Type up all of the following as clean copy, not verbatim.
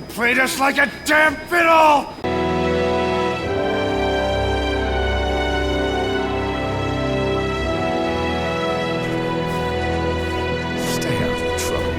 They played us like a damn fiddle! Stay out of trouble.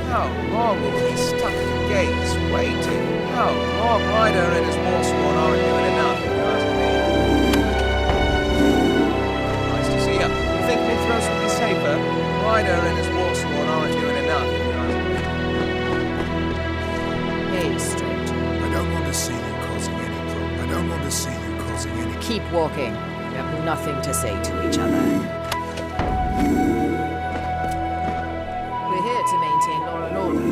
How long will we be stuck at the gates, waiting? How long? Ryder and his Westroad aren't doing enough, if you ask me. Nice to see you. You think Mithras would be safer? Ryder and his Westroad aren't doing enough, if you ask me. Hey, stranger. I don't want to see you causing any problem. I don't want to see you causing any... Keep walking. We have nothing to say to each other. We're here to maintain law and order.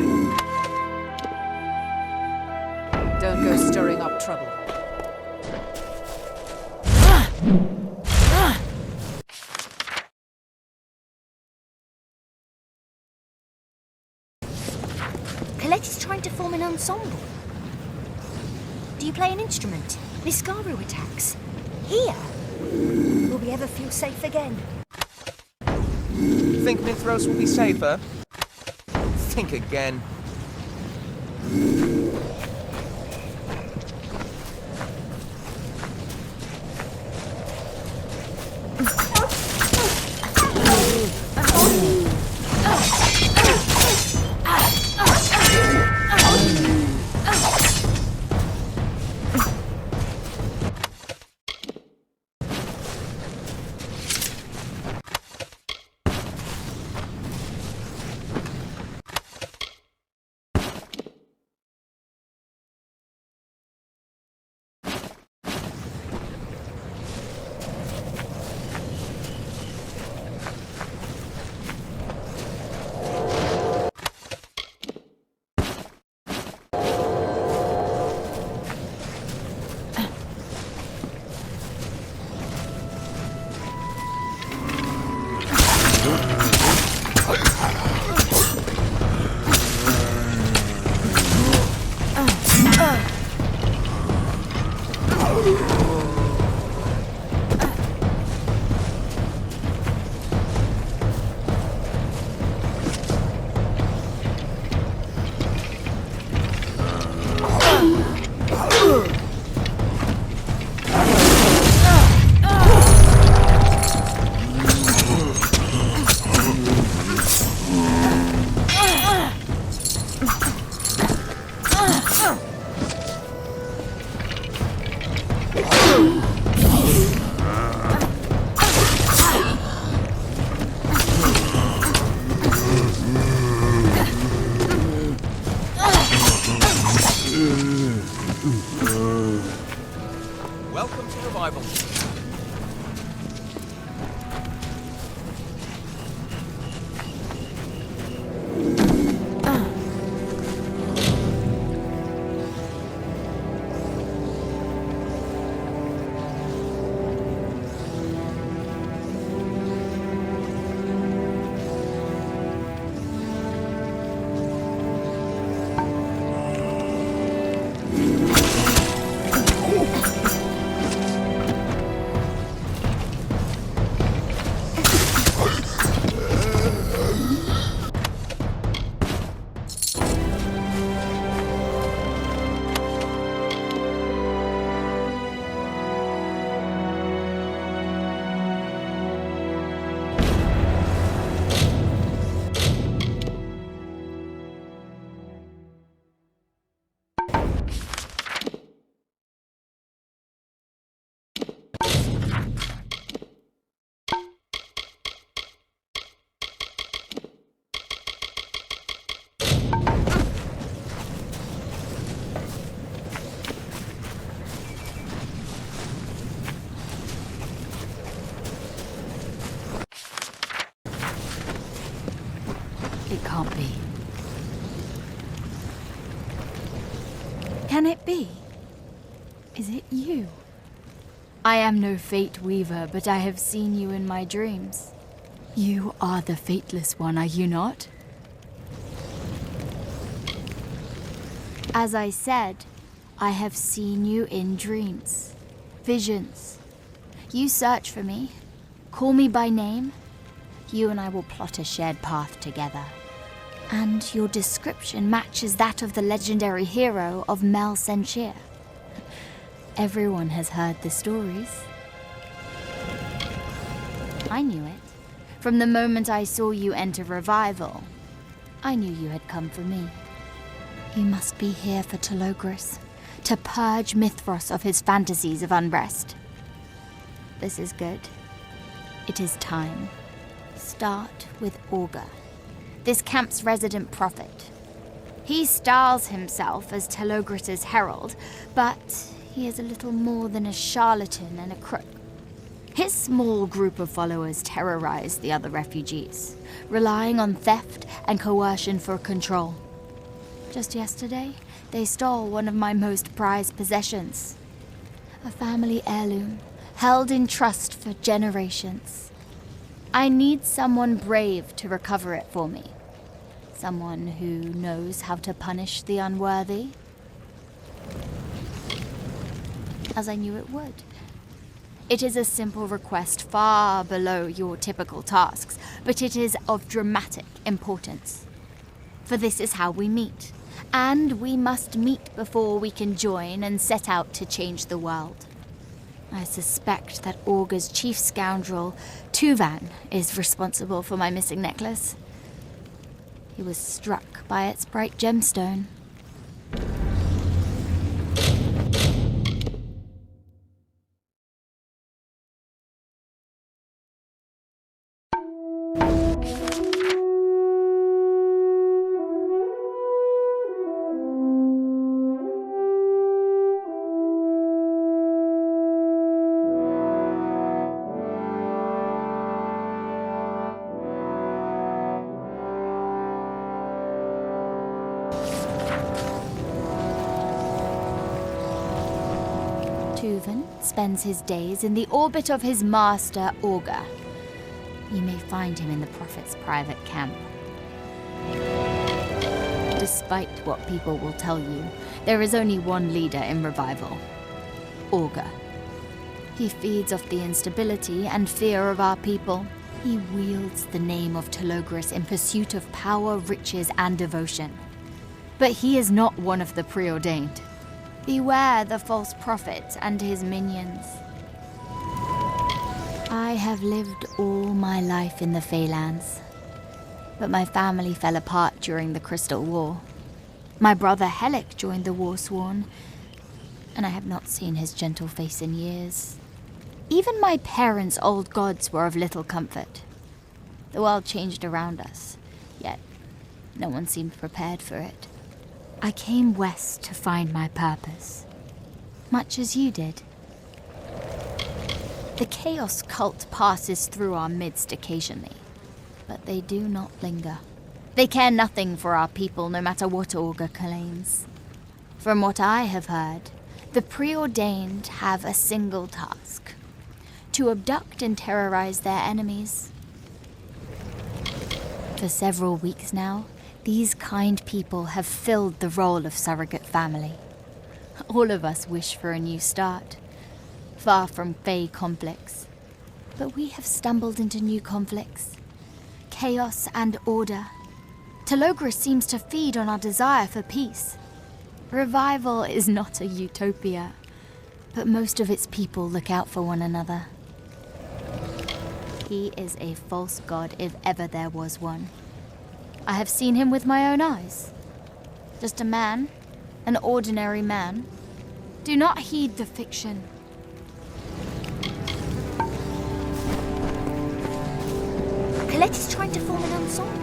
Don't go stirring up trouble. Colette is trying to form an ensemble. Do you play an instrument? Niscaru attacks. Here? Will we ever feel safe again? You think Mithras will be safer? Think again. Welcome to Revival. be. Can it be? Is it you? I am no fate weaver, but I have seen you in my dreams. You are the Fateless One, are you not? As I said, I have seen you in dreams, visions. You search for me, call me by name. You and I will plot a shared path together. And your description matches that of the legendary hero of Mel Senshir. Everyone has heard the stories. I knew it. From the moment I saw you enter Revival, I knew you had come for me. You must be here for Telogris, to purge Mithros of his fantasies of unrest. This is good. It is time. Start with Augur, this camp's resident prophet. He styles himself as Telogris' herald, but he is a little more than a charlatan and a crook. His small group of followers terrorize the other refugees, relying on theft and coercion for control. Just yesterday, they stole one of my most prized possessions. A family heirloom, held in trust for generations. I need someone brave to recover it for me. Someone who knows how to punish the unworthy. As I knew it would. It is a simple request far below your typical tasks, but it is of dramatic importance. For this is how we meet. And we must meet before we can join and set out to change the world. I suspect that Augur's chief scoundrel, Tuvan, is responsible for my missing necklace. He was struck by its bright gemstone. Tuvan spends his days in the orbit of his master, Augur. You may find him in the Prophet's private camp. Despite what people will tell you, there is only one leader in Revival, Augur. He feeds off the instability and fear of our people. He wields the name of Telogris in pursuit of power, riches, and devotion. But he is not one of the preordained. Beware the false prophet and his minions. I have lived all my life in the Phalanx, but my family fell apart during the Crystal War. My brother Helic joined the Warsworn, and I have not seen his gentle face in years. Even my parents' old gods were of little comfort. The world changed around us, yet no one seemed prepared for it. I came west to find my purpose, much as you did. The Chaos cult passes through our midst occasionally, but they do not linger. They care nothing for our people, no matter what Augur claims. From what I have heard, the preordained have a single task: to abduct and terrorize their enemies. For several weeks now, these kind people have filled the role of surrogate family. All of us wish for a new start, far from Fae conflicts. But we have stumbled into new conflicts. Chaos and order. Telogris seems to feed on our desire for peace. Revival is not a utopia, but most of its people look out for one another. He is a false god if ever there was one. I have seen him with my own eyes. Just a man, an ordinary man. Do not heed the fiction. Colette is trying to form an ensemble.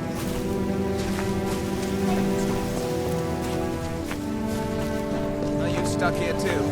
Are you stuck here too?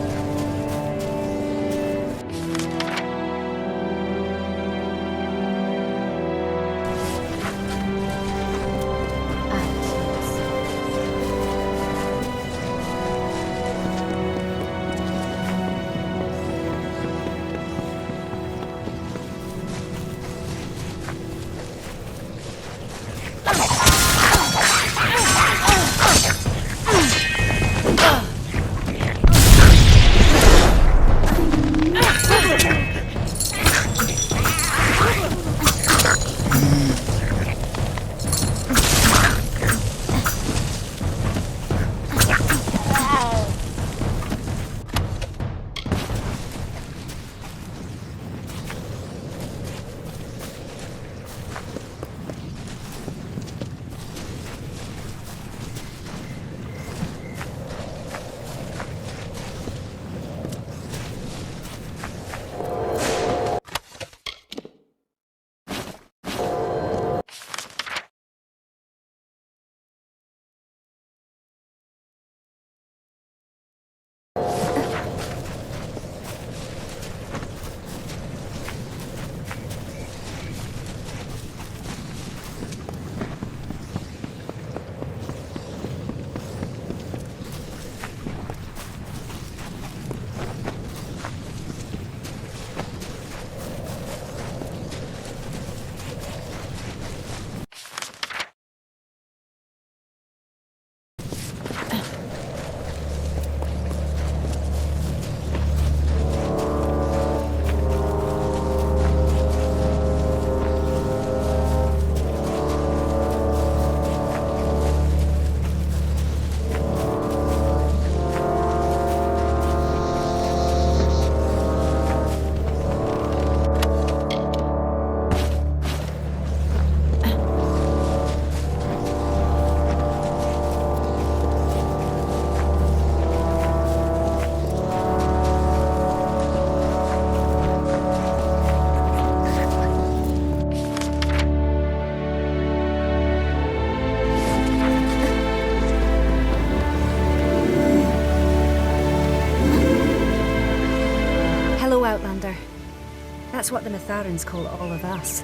That's what the Mitharans call all of us.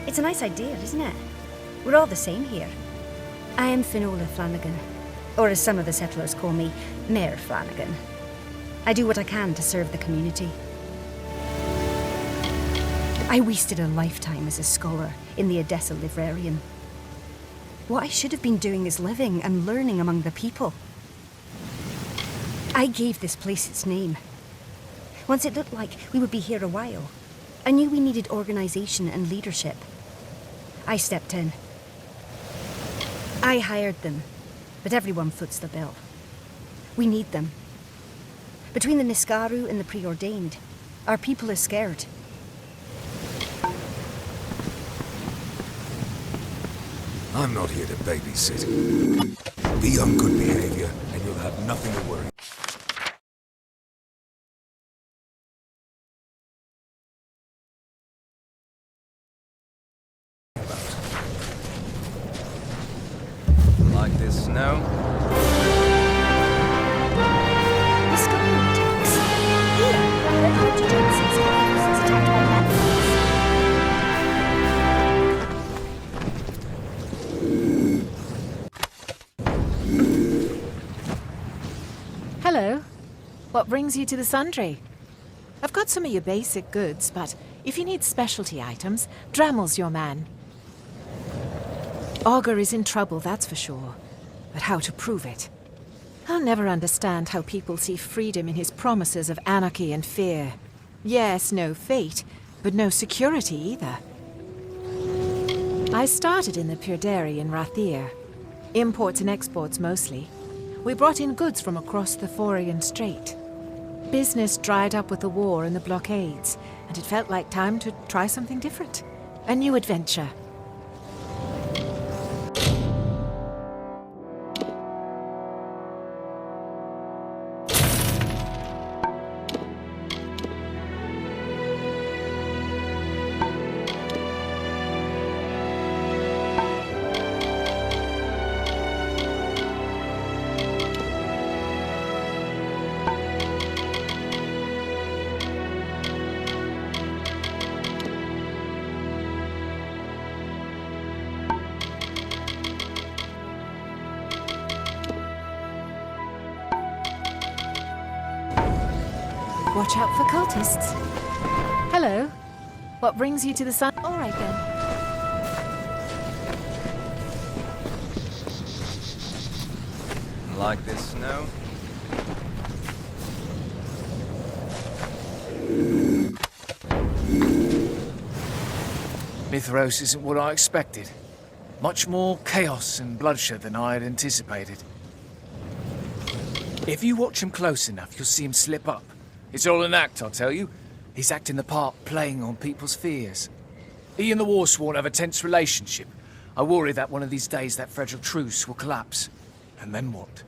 It's a nice idea, isn't it? We're all the same here. I am Finola Flanagan, or as some of the settlers call me, Mayor Flanagan. I do what I can to serve the community. I wasted a lifetime as a scholar in the Odessa Librarian. What I should have been doing is living and learning among the people. I gave this place its name. Once it looked like we would be here a while, I knew we needed organization and leadership. I stepped in. I hired them, but everyone foots the bill. We need them. Between the Niskaru and the Preordained, our people are scared. I'm not here to babysit. Be on good behavior, and you'll have nothing to worry. Like this snow? Niskaru attacks. Here, the Archduke's Caravans attacked by Blademaster. Hello. What brings you to the Sundry? I've got some of your basic goods, but if you need specialty items, Dramel's your man. Augur is in trouble, that's for sure. But how to prove it? I'll never understand how people see freedom in his promises of anarchy and fear. Yes, no fate, but no security either. I started in the Purderi in Rathir. Imports and exports mostly. We brought in goods from across the Forian Strait. Business dried up with the war and the blockades, and it felt like time to try something different. A new adventure. Watch out for cultists. Hello. What brings you to the sun? All right then. Like this snow? Mithros isn't what I expected. Much more chaos and bloodshed than I had anticipated. If you watch him close enough, you'll see him slip up. It's all an act, I'll tell you. He's acting the part, playing on people's fears. He and the Warsworn have a tense relationship. I worry that one of these days that fragile truce will collapse. And then what?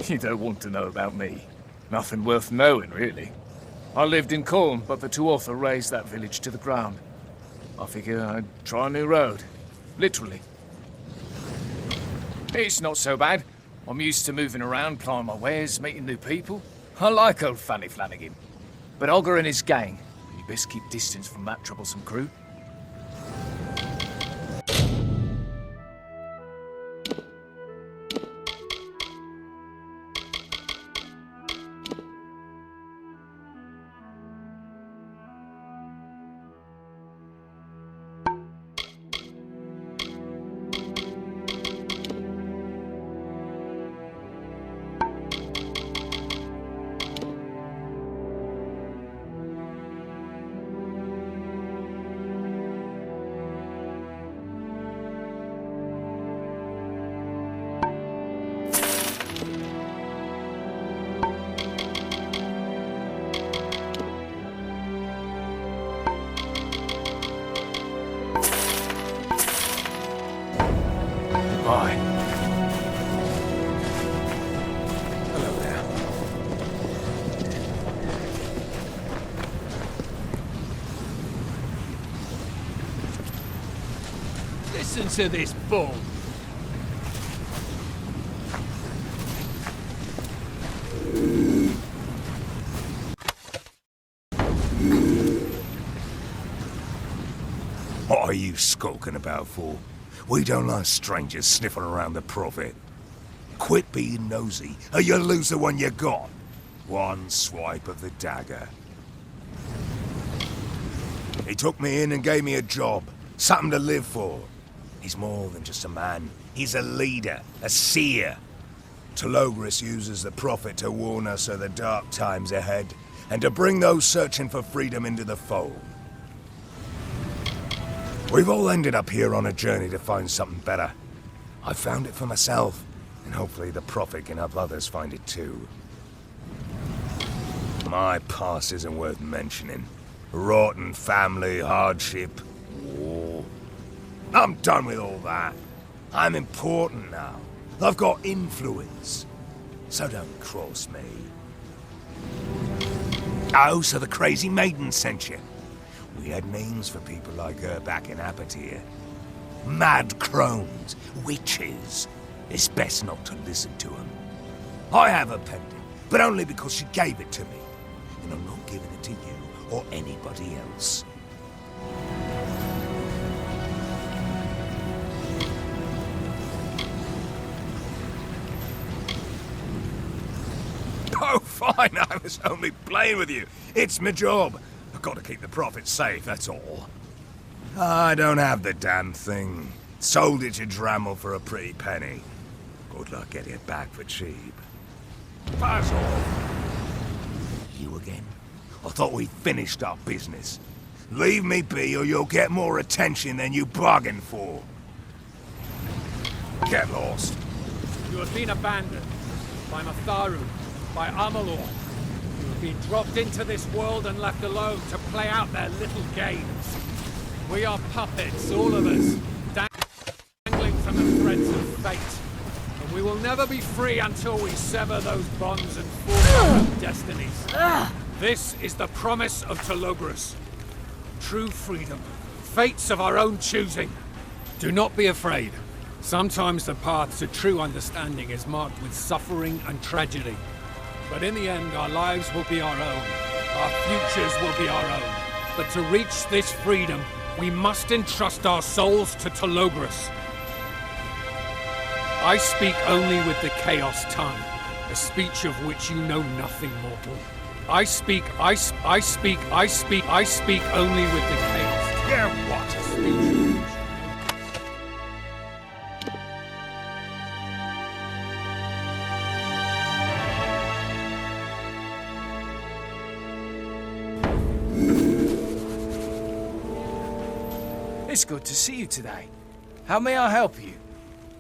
You don't want to know about me. Nothing worth knowing, really. I lived in Corn, but the Tuatha razed that village to the ground. I figured I'd try a new road. Literally. It's not so bad. I'm used to moving around, plying my wares, meeting new people. I like old Fanny Flanagan. But Augur and his gang, you best keep distance from that troublesome crew. Bye. Hello there. Listen to this bull. are you skulking about for? We don't like strangers sniffing around the Prophet. Quit being nosy, or you'll lose the one you got. One swipe of the dagger. He took me in and gave me a job, something to live for. He's more than just a man. He's a leader, a seer. Telogris uses the Prophet to warn us of the dark times ahead, and to bring those searching for freedom into the fold. We've all ended up here on a journey to find something better. I found it for myself, and hopefully the Prophet can help others find it too. My past isn't worth mentioning. Rotten family, hardship, war. I'm done with all that. I'm important now. I've got influence. So don't cross me. Oh, so the crazy maiden sent you. We had names for people like her back in Apatir. Mad crones, witches. It's best not to listen to them. I have a pendant, but only because she gave it to me. And I'm not giving it to you or anybody else. Oh, fine, I was only playing with you. It's my job. I've got to keep the Prophet safe, that's all. I don't have the damn thing. Sold it to Drammel for a pretty penny. Good luck getting it back for cheap. Pass off. You again? I thought we'd finished our business. Leave me be or you'll get more attention than you bargained for. Get lost. You have been abandoned by Matharu, by Amalur. You have been dropped into this world and left alone to play out their little games. We are puppets, all of us, dangling from the threads of fate. And we will never be free until we sever those bonds and forge our own destinies. This is the promise of Telogris. True freedom. Fates of our own choosing. Do not be afraid. Sometimes the path to true understanding is marked with suffering and tragedy. But in the end, our lives will be our own. Our futures will be our own. But to reach this freedom, we must entrust our souls to Telogris. I speak only with the Chaos tongue, a speech of which you know nothing, mortal. I speak only with the Chaos. Yeah, what? Speech. It's good to see you today. How may I help you?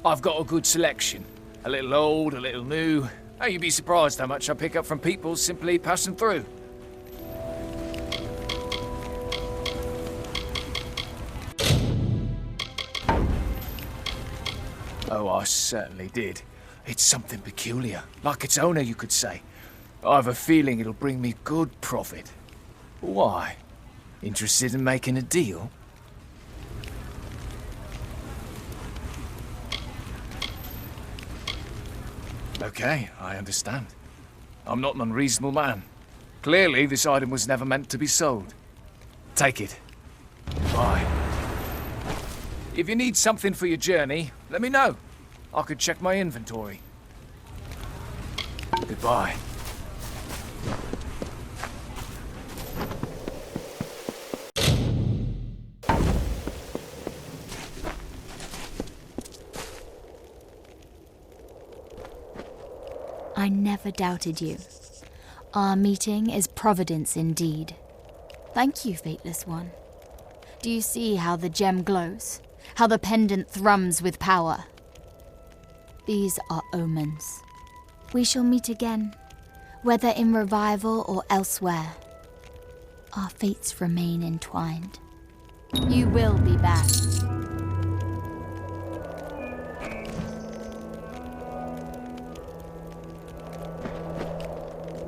I've got a good selection. A little old, a little new. Oh, you'd be surprised how much I pick up from people simply passing through. Oh, I certainly did. It's something peculiar, like its owner, you could say. I have a feeling it'll bring me good profit. Why? Interested in making a deal? Okay, I understand. I'm not an unreasonable man. Clearly, this item was never meant to be sold. Take it. Bye. If you need something for your journey, let me know. I could check my inventory. Goodbye. I never doubted you. Our meeting is providence indeed. Thank you, Fateless One. Do you see how the gem glows? How the pendant thrums with power? These are omens. We shall meet again, whether in revival or elsewhere. Our fates remain entwined. You will be back.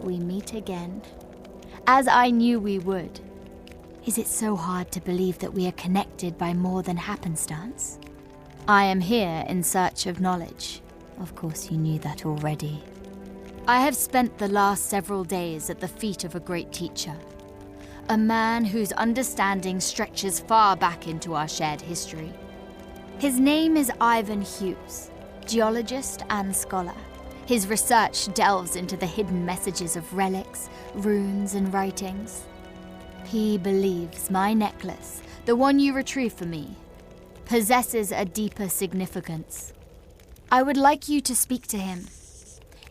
We meet again, as I knew we would. Is it so hard to believe that we are connected by more than happenstance? I am here in search of knowledge. Of course you knew that already. I have spent the last several days at the feet of a great teacher, A man whose understanding stretches far back into our shared history. His name is Ivan Hughes, geologist and scholar. His research delves into the hidden messages of relics, runes, and writings. He believes my necklace, the one you retrieved for me, possesses a deeper significance. I would like you to speak to him.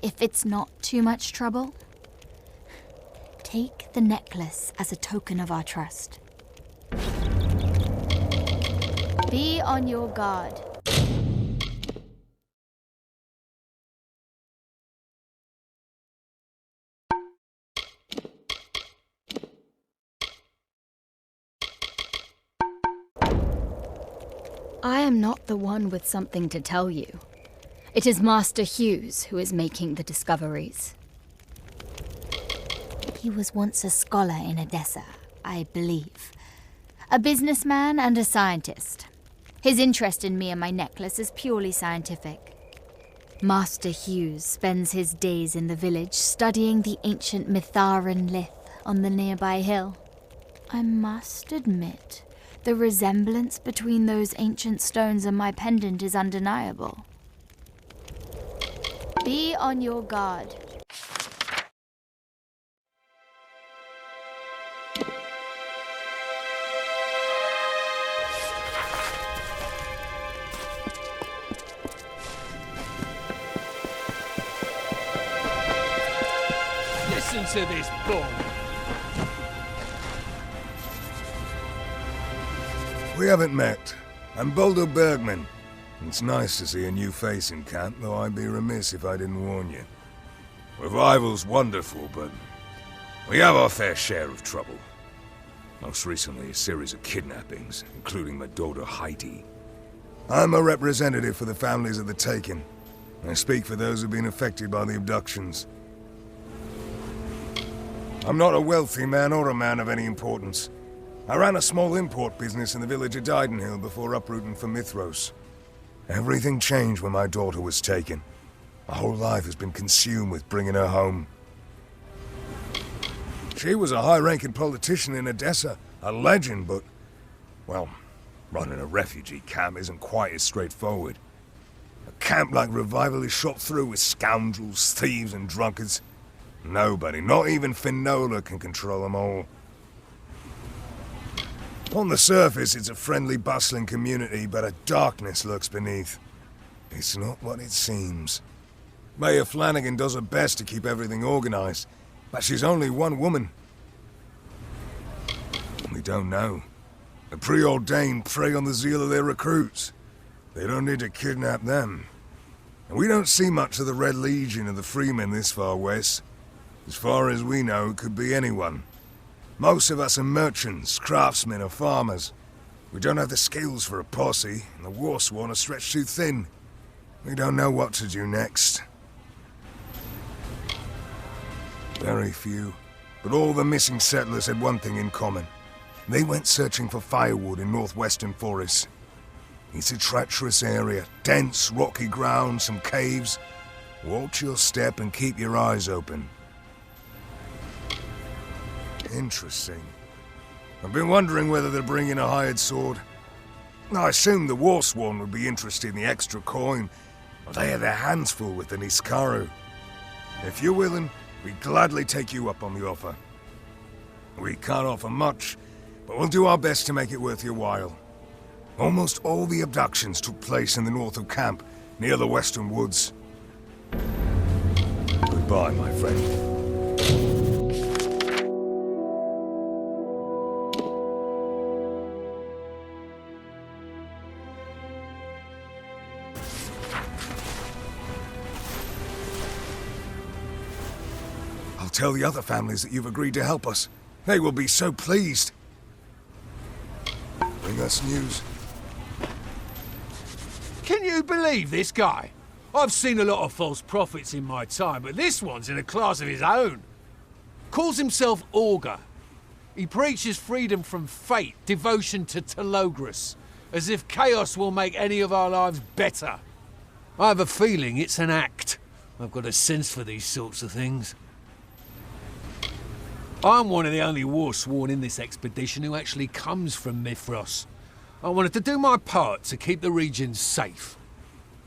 If it's not too much trouble, take the necklace as a token of our trust. Be on your guard. I am not the one with something to tell you. It is Master Hughes who is making the discoveries. He was once a scholar in Odessa, I believe. A businessman and a scientist. His interest in me and my necklace is purely scientific. Master Hughes spends his days in the village studying the ancient Mitharan lith on the nearby hill. I must admit, the resemblance between those ancient stones and my pendant is undeniable. Be on your guard. Listen to this bull. We haven't met. I'm Boulder Bergman. It's nice to see a new face in camp, though I'd be remiss if I didn't warn you. Revival's wonderful, but we have our fair share of trouble. Most recently, a series of kidnappings, including my daughter Heidi. I'm a representative for the families of the taken. I speak for those who've been affected by the abductions. I'm not a wealthy man or a man of any importance. I ran a small import business in the village of Didenhill before uprooting for Mithros. Everything changed when my daughter was taken. My whole life has been consumed with bringing her home. She was a high-ranking politician in Odessa, a legend, but, well, running a refugee camp isn't quite as straightforward. A camp like Revival is shot through with scoundrels, thieves, and drunkards. Nobody, not even Finola, can control them all. On the surface, it's a friendly, bustling community, but a darkness lurks beneath. It's not what it seems. Mayor Flanagan does her best to keep everything organized, but she's only one woman. We don't know. The preordained prey on the zeal of their recruits. They don't need to kidnap them. And we don't see much of the Red Legion or the Freemen this far west. As far as we know, it could be anyone. Most of us are merchants, craftsmen, or farmers. We don't have the skills for a posse, and the Warsworn are stretched too thin. We don't know what to do next. Very few, but all the missing settlers had one thing in common. They went searching for firewood in northwestern forests. It's a treacherous area, dense, rocky ground, some caves. Watch your step and keep your eyes open. Interesting. I've been wondering whether they're bringing a hired sword. I assumed the Warsworn would be interested in the extra coin, but they had their hands full with the Niskaru. If you're willing, we'd gladly take you up on the offer. We can't offer much, but we'll do our best to make it worth your while. Almost all the abductions took place in the north of camp, near the western woods. Goodbye, my friend. Tell the other families that you've agreed to help us. They will be so pleased. Bring us news. Can you believe this guy? I've seen a lot of false prophets in my time, but this one's in a class of his own. Calls himself Augur. He preaches freedom from fate, devotion to Telogris, as if chaos will make any of our lives better. I have a feeling it's an act. I've got a sense for these sorts of things. I'm one of the only Warsworn in this expedition who actually comes from Mithras. I wanted to do my part to keep the region safe.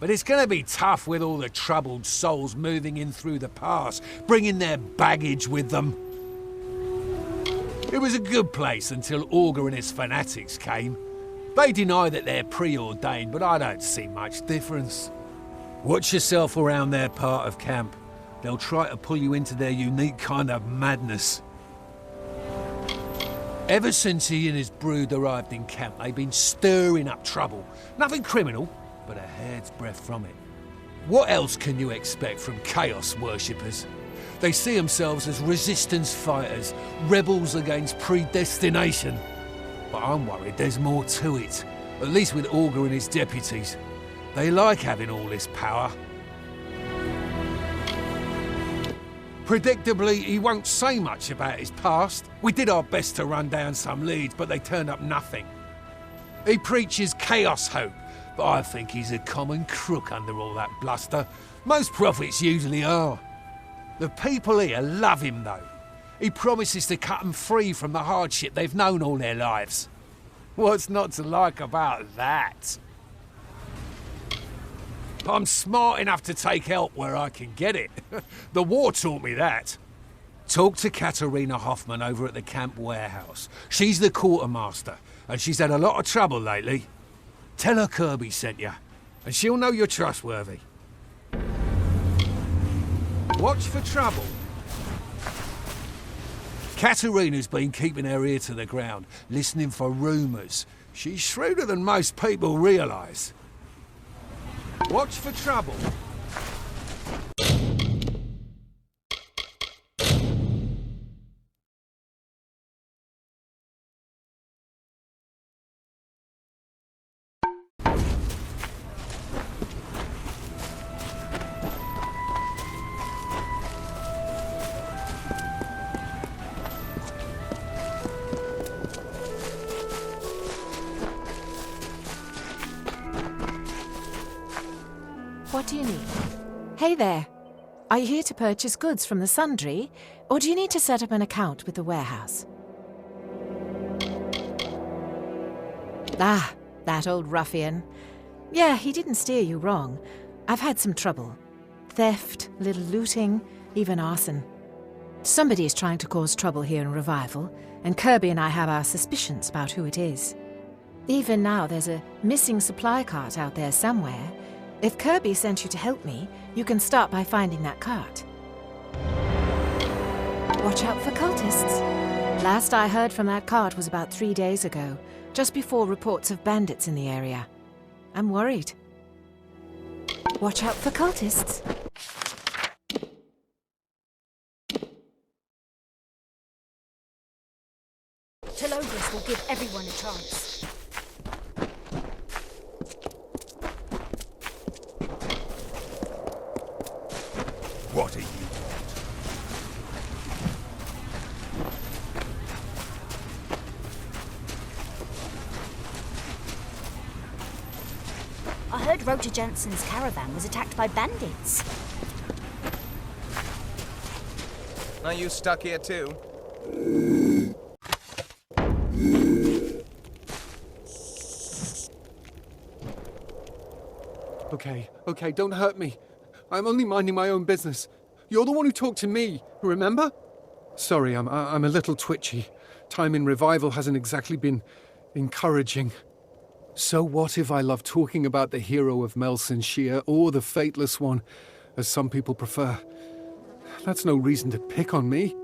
But it's going to be tough with all the troubled souls moving in through the pass, bringing their baggage with them. It was a good place until Augur and his fanatics came. They deny that they're preordained, but I don't see much difference. Watch yourself around their part of camp. They'll try to pull you into their unique kind of madness. Ever since he and his brood arrived in camp, they've been stirring up trouble. Nothing criminal, but a hair's breadth from it. What else can you expect from Chaos worshippers? They see themselves as resistance fighters, rebels against predestination. But I'm worried there's more to it, at least with Augur and his deputies. They like having all this power. Predictably, he won't say much about his past. We did our best to run down some leads, but they turned up nothing. He preaches chaos hope, but I think he's a common crook under all that bluster. Most prophets usually are. The people here love him, though. He promises to cut them free from the hardship they've known all their lives. What's not to like about that? I'm smart enough to take help where I can get it. The war taught me that. Talk to Katerina Hoffman over at the camp warehouse. She's the quartermaster, and she's had a lot of trouble lately. Tell her Kirby sent you, and she'll know you're trustworthy. Watch for trouble. Katerina's been keeping her ear to the ground, listening for rumours. She's shrewder than most people realise. Watch for trouble. What do you need? Hey there. Are you here to purchase goods from the Sundry, or do you need to set up an account with the warehouse? Ah, that old ruffian. Yeah, he didn't steer you wrong. I've had some trouble. Theft, a little looting, even arson. Somebody is trying to cause trouble here in Revival, and Kirby and I have our suspicions about who it is. Even now, there's a missing supply cart out there somewhere. If Kirby sent you to help me, you can start by finding that cart. Watch out for cultists. Last I heard from that cart was about 3 days ago, just before reports of bandits in the area. I'm worried. Watch out for cultists. Telogris will give everyone a chance. What are you? I heard Roger Jensen's caravan was attacked by bandits. Are you stuck here too? Okay, don't hurt me. I'm only minding my own business. You're the one who talked to me, remember? Sorry, I'm a little twitchy. Time in Revival hasn't exactly been encouraging. So what if I love talking about the hero of Melsenshire or the Fateless One, as some people prefer? That's no reason to pick on me.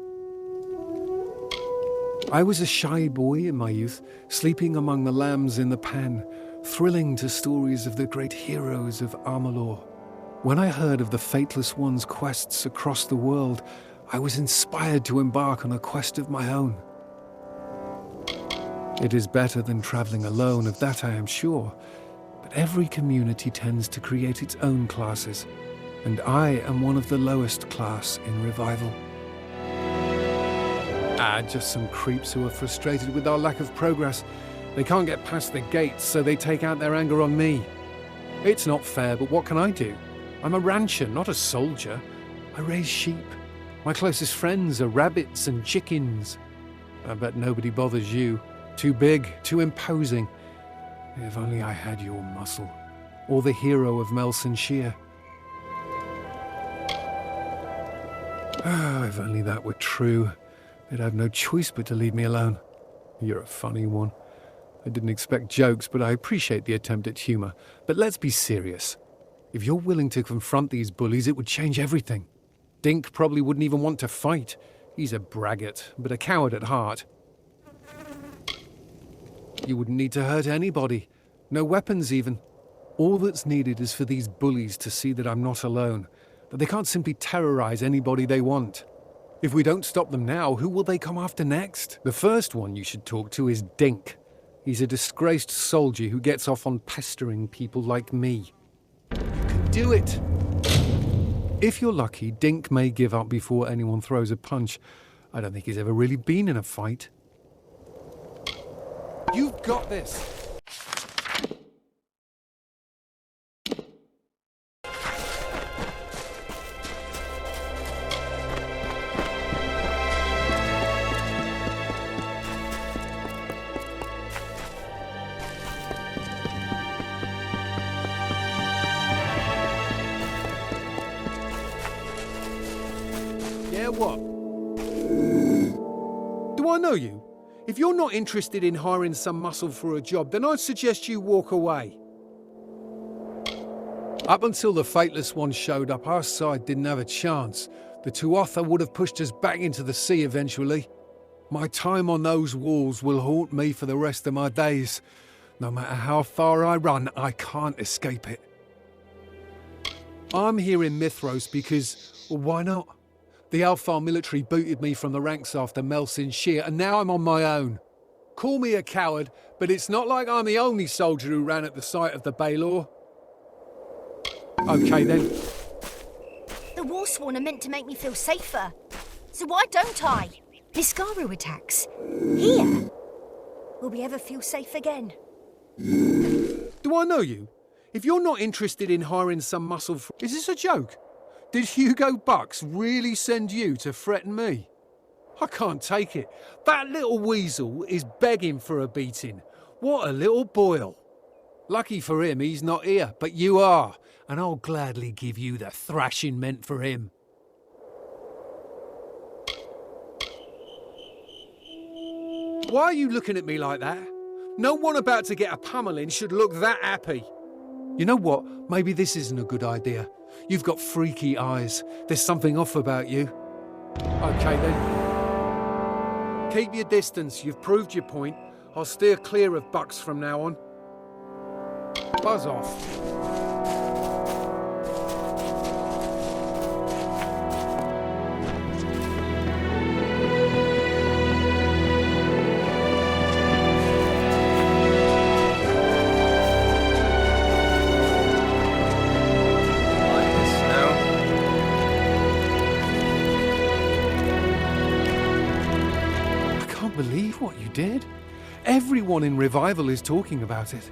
I was a shy boy in my youth, sleeping among the lambs in the pan, thrilling to stories of the great heroes of Amalur. When I heard of the Fateless One's quests across the world, I was inspired to embark on a quest of my own. It is better than traveling alone, of that I am sure, but every community tends to create its own classes, and I am one of the lowest class in Revival. Just some creeps who are frustrated with our lack of progress. They can't get past the gates, so they take out their anger on me. It's not fair, but what can I do? I'm a rancher, not a soldier. I raise sheep. My closest friends are rabbits and chickens. I bet nobody bothers you. Too big, too imposing. If only I had your muscle. Or the hero of Melson Shear. Oh, if only that were true. They'd have no choice but to leave me alone. You're a funny one. I didn't expect jokes, but I appreciate the attempt at humour. But let's be serious. If you're willing to confront these bullies, it would change everything. Dink probably wouldn't even want to fight. He's a braggart, but a coward at heart. You wouldn't need to hurt anybody. No weapons even. All that's needed is for these bullies to see that I'm not alone. That they can't simply terrorize anybody they want. If we don't stop them now, who will they come after next? The first one you should talk to is Dink. He's a disgraced soldier who gets off on pestering people like me. You can do it! If you're lucky, Dink may give up before anyone throws a punch. I don't think he's ever really been in a fight. You've got this! Yeah, what? Do I know you? If you're not interested in hiring some muscle for a job, then I'd suggest you walk away. Up until the Fateless One showed up, our side didn't have a chance. The Tuatha would have pushed us back into the sea eventually. My time on those walls will haunt me for the rest of my days. No matter how far I run, I can't escape it. I'm here in Mithros because, well, why not? The Alpha military booted me from the ranks after Melson Shear, and now I'm on my own. Call me a coward, but it's not like I'm the only soldier who ran at the sight of the Baylor. Okay then. The Warsworn are meant to make me feel safer. So why don't I? Niskaru attacks. Here. Will we ever feel safe again? Do I know you? If you're not interested in hiring some muscle... Is this a joke? Did Hugo Bucks really send you to threaten me? I can't take it. That little weasel is begging for a beating. What a little boil. Lucky for him, he's not here, but you are, and I'll gladly give you the thrashing meant for him. Why are you looking at me like that? No one about to get a pummeling should look that happy. You know what? Maybe this isn't a good idea. You've got freaky eyes. There's something off about you. Okay then. Keep your distance. You've proved your point. I'll steer clear of Bucks from now on. Buzz off. What you did? Everyone in Revival is talking about it.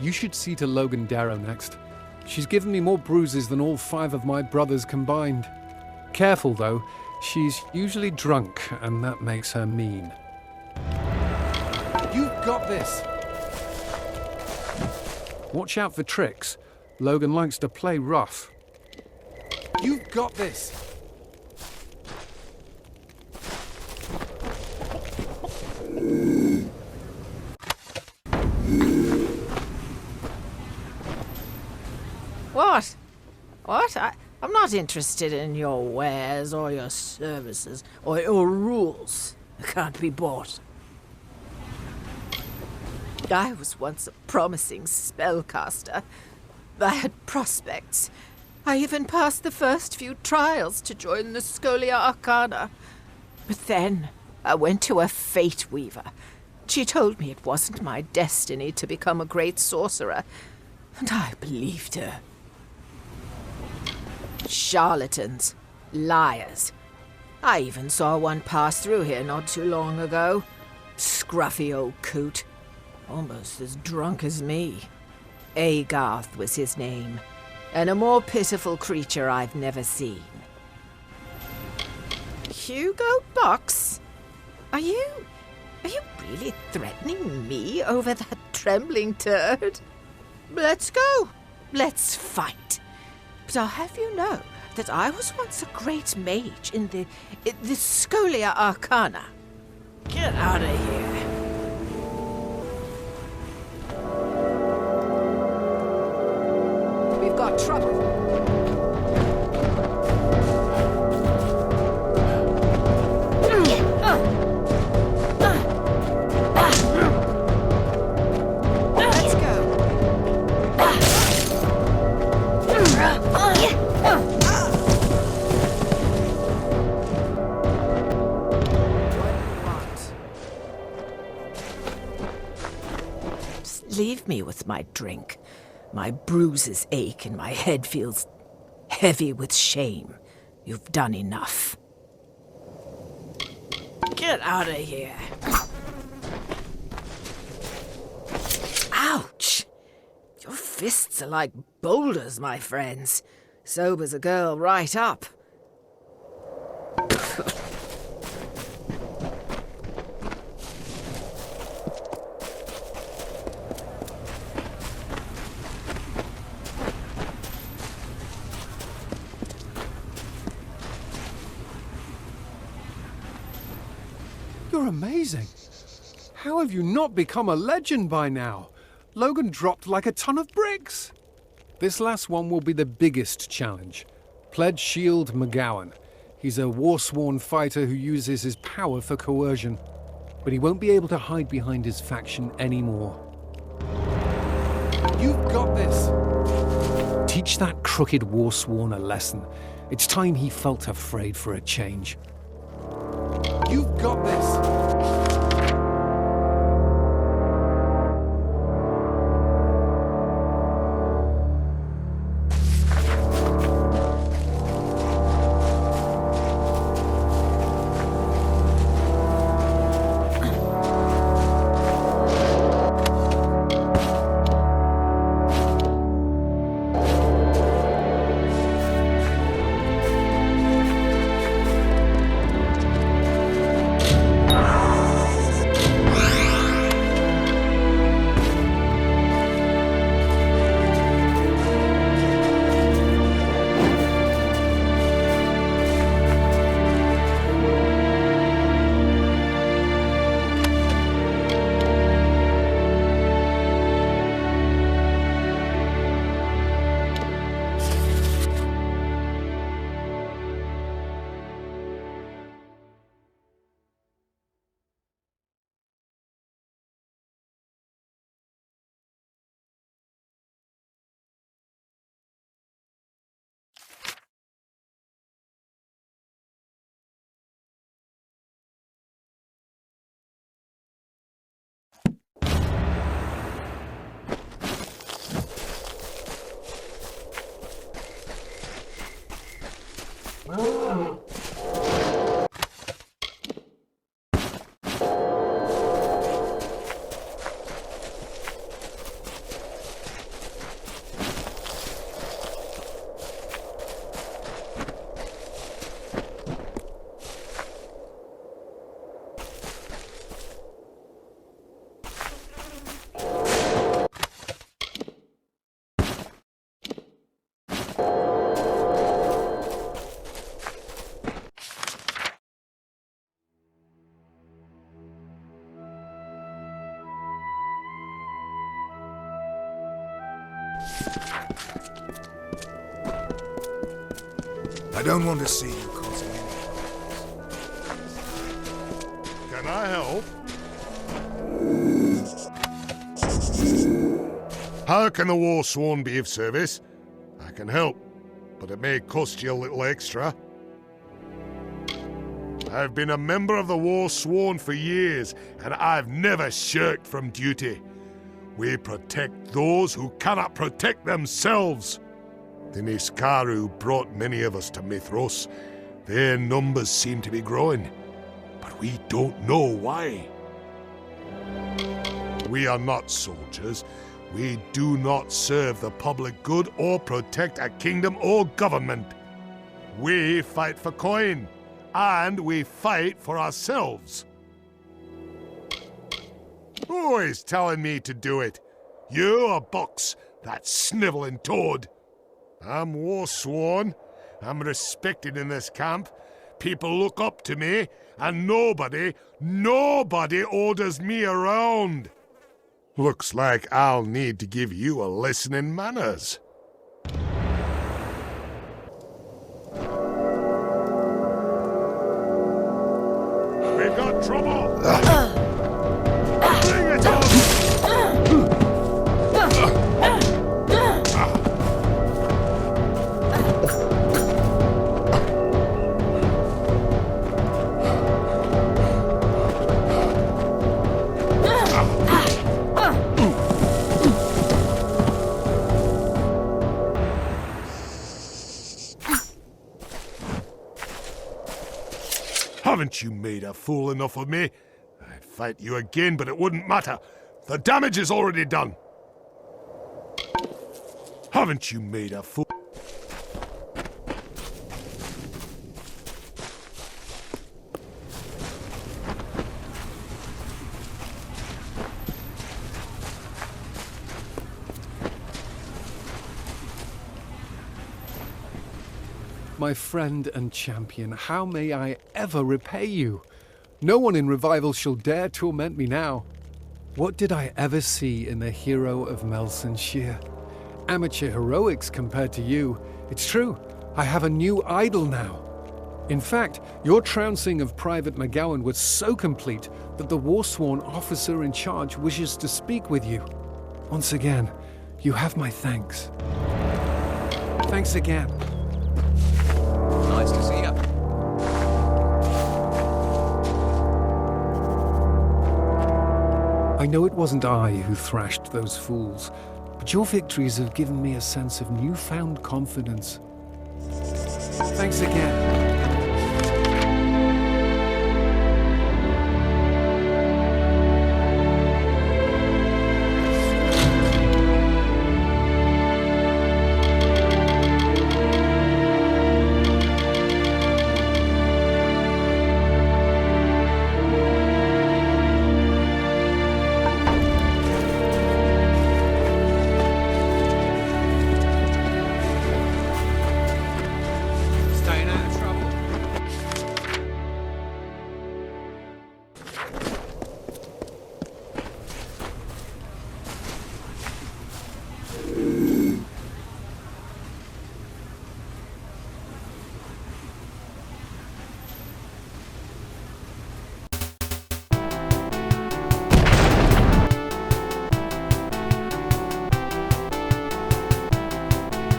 You should see to Logan Darrow next. She's given me more bruises than all 5 of my brothers combined. Careful though, she's usually drunk and that makes her mean. You've got this! Watch out for tricks. Logan likes to play rough. You've got this! What? What? I'm not interested in your wares or your services or your rules. They can't be bought. I was once a promising spellcaster. I had prospects. I even passed the first few trials to join the Scholia Arcana. But then I went to a Fate Weaver. She told me it wasn't my destiny to become a great sorcerer, and I believed her. Charlatans. Liars. I even saw one pass through here not too long ago. Scruffy old coot. Almost as drunk as me. Agarth was his name, and a more pitiful creature I've never seen. Hugo Box? Are you really threatening me over that trembling turd? Let's go. Let's fight. But I'll have you know that I was once a great mage in the Scholia Arcana. Get out of here. We've got trouble. Let's go. Just leave me with my drink. My bruises ache and my head feels heavy with shame. You've done enough. Get out of here. Ouch! Your fists are like boulders, my friends. Sobers a girl right up. You're amazing. How have you not become a legend by now? Logan dropped like a ton of bricks. This last one will be the biggest challenge. Pledge Shield McGowan. He's a Warsworn fighter who uses his power for coercion. But he won't be able to hide behind his faction anymore. You've got this. Teach that crooked Warsworn a lesson. It's time he felt afraid for a change. You've got this. I don't want to see you causing any... Can I help? How can the Warsworn be of service? I can help, but it may cost you a little extra. I've been a member of the Warsworn for years, and I've never shirked from duty. We protect those who cannot protect themselves. The Niskaru brought many of us to Mithros. Their numbers seem to be growing, but we don't know why. We are not soldiers. We do not serve the public good or protect a kingdom or government. We fight for coin, and we fight for ourselves. Who is telling me to do it? You or Box, that snivelling toad? I'm Warsworn. I'm respected in this camp. People look up to me, and nobody orders me around. Looks like I'll need to give you a lesson in manners. We've got trouble! Bring it on! Haven't you made a fool enough of me? I'd fight you again, but it wouldn't matter. The damage is already done. Haven't you made a fool? My friend and champion, how may I ever repay you? No one in Revival shall dare torment me now. What did I ever see in the hero of Melsenshire? Amateur heroics compared to you. It's true, I have a new idol now. In fact, your trouncing of Private McGowan was so complete that the Warsworn officer in charge wishes to speak with you. Once again, you have my thanks. Thanks again. Nice to see you. I know it wasn't I who thrashed those fools, but your victories have given me a sense of newfound confidence. Thanks again.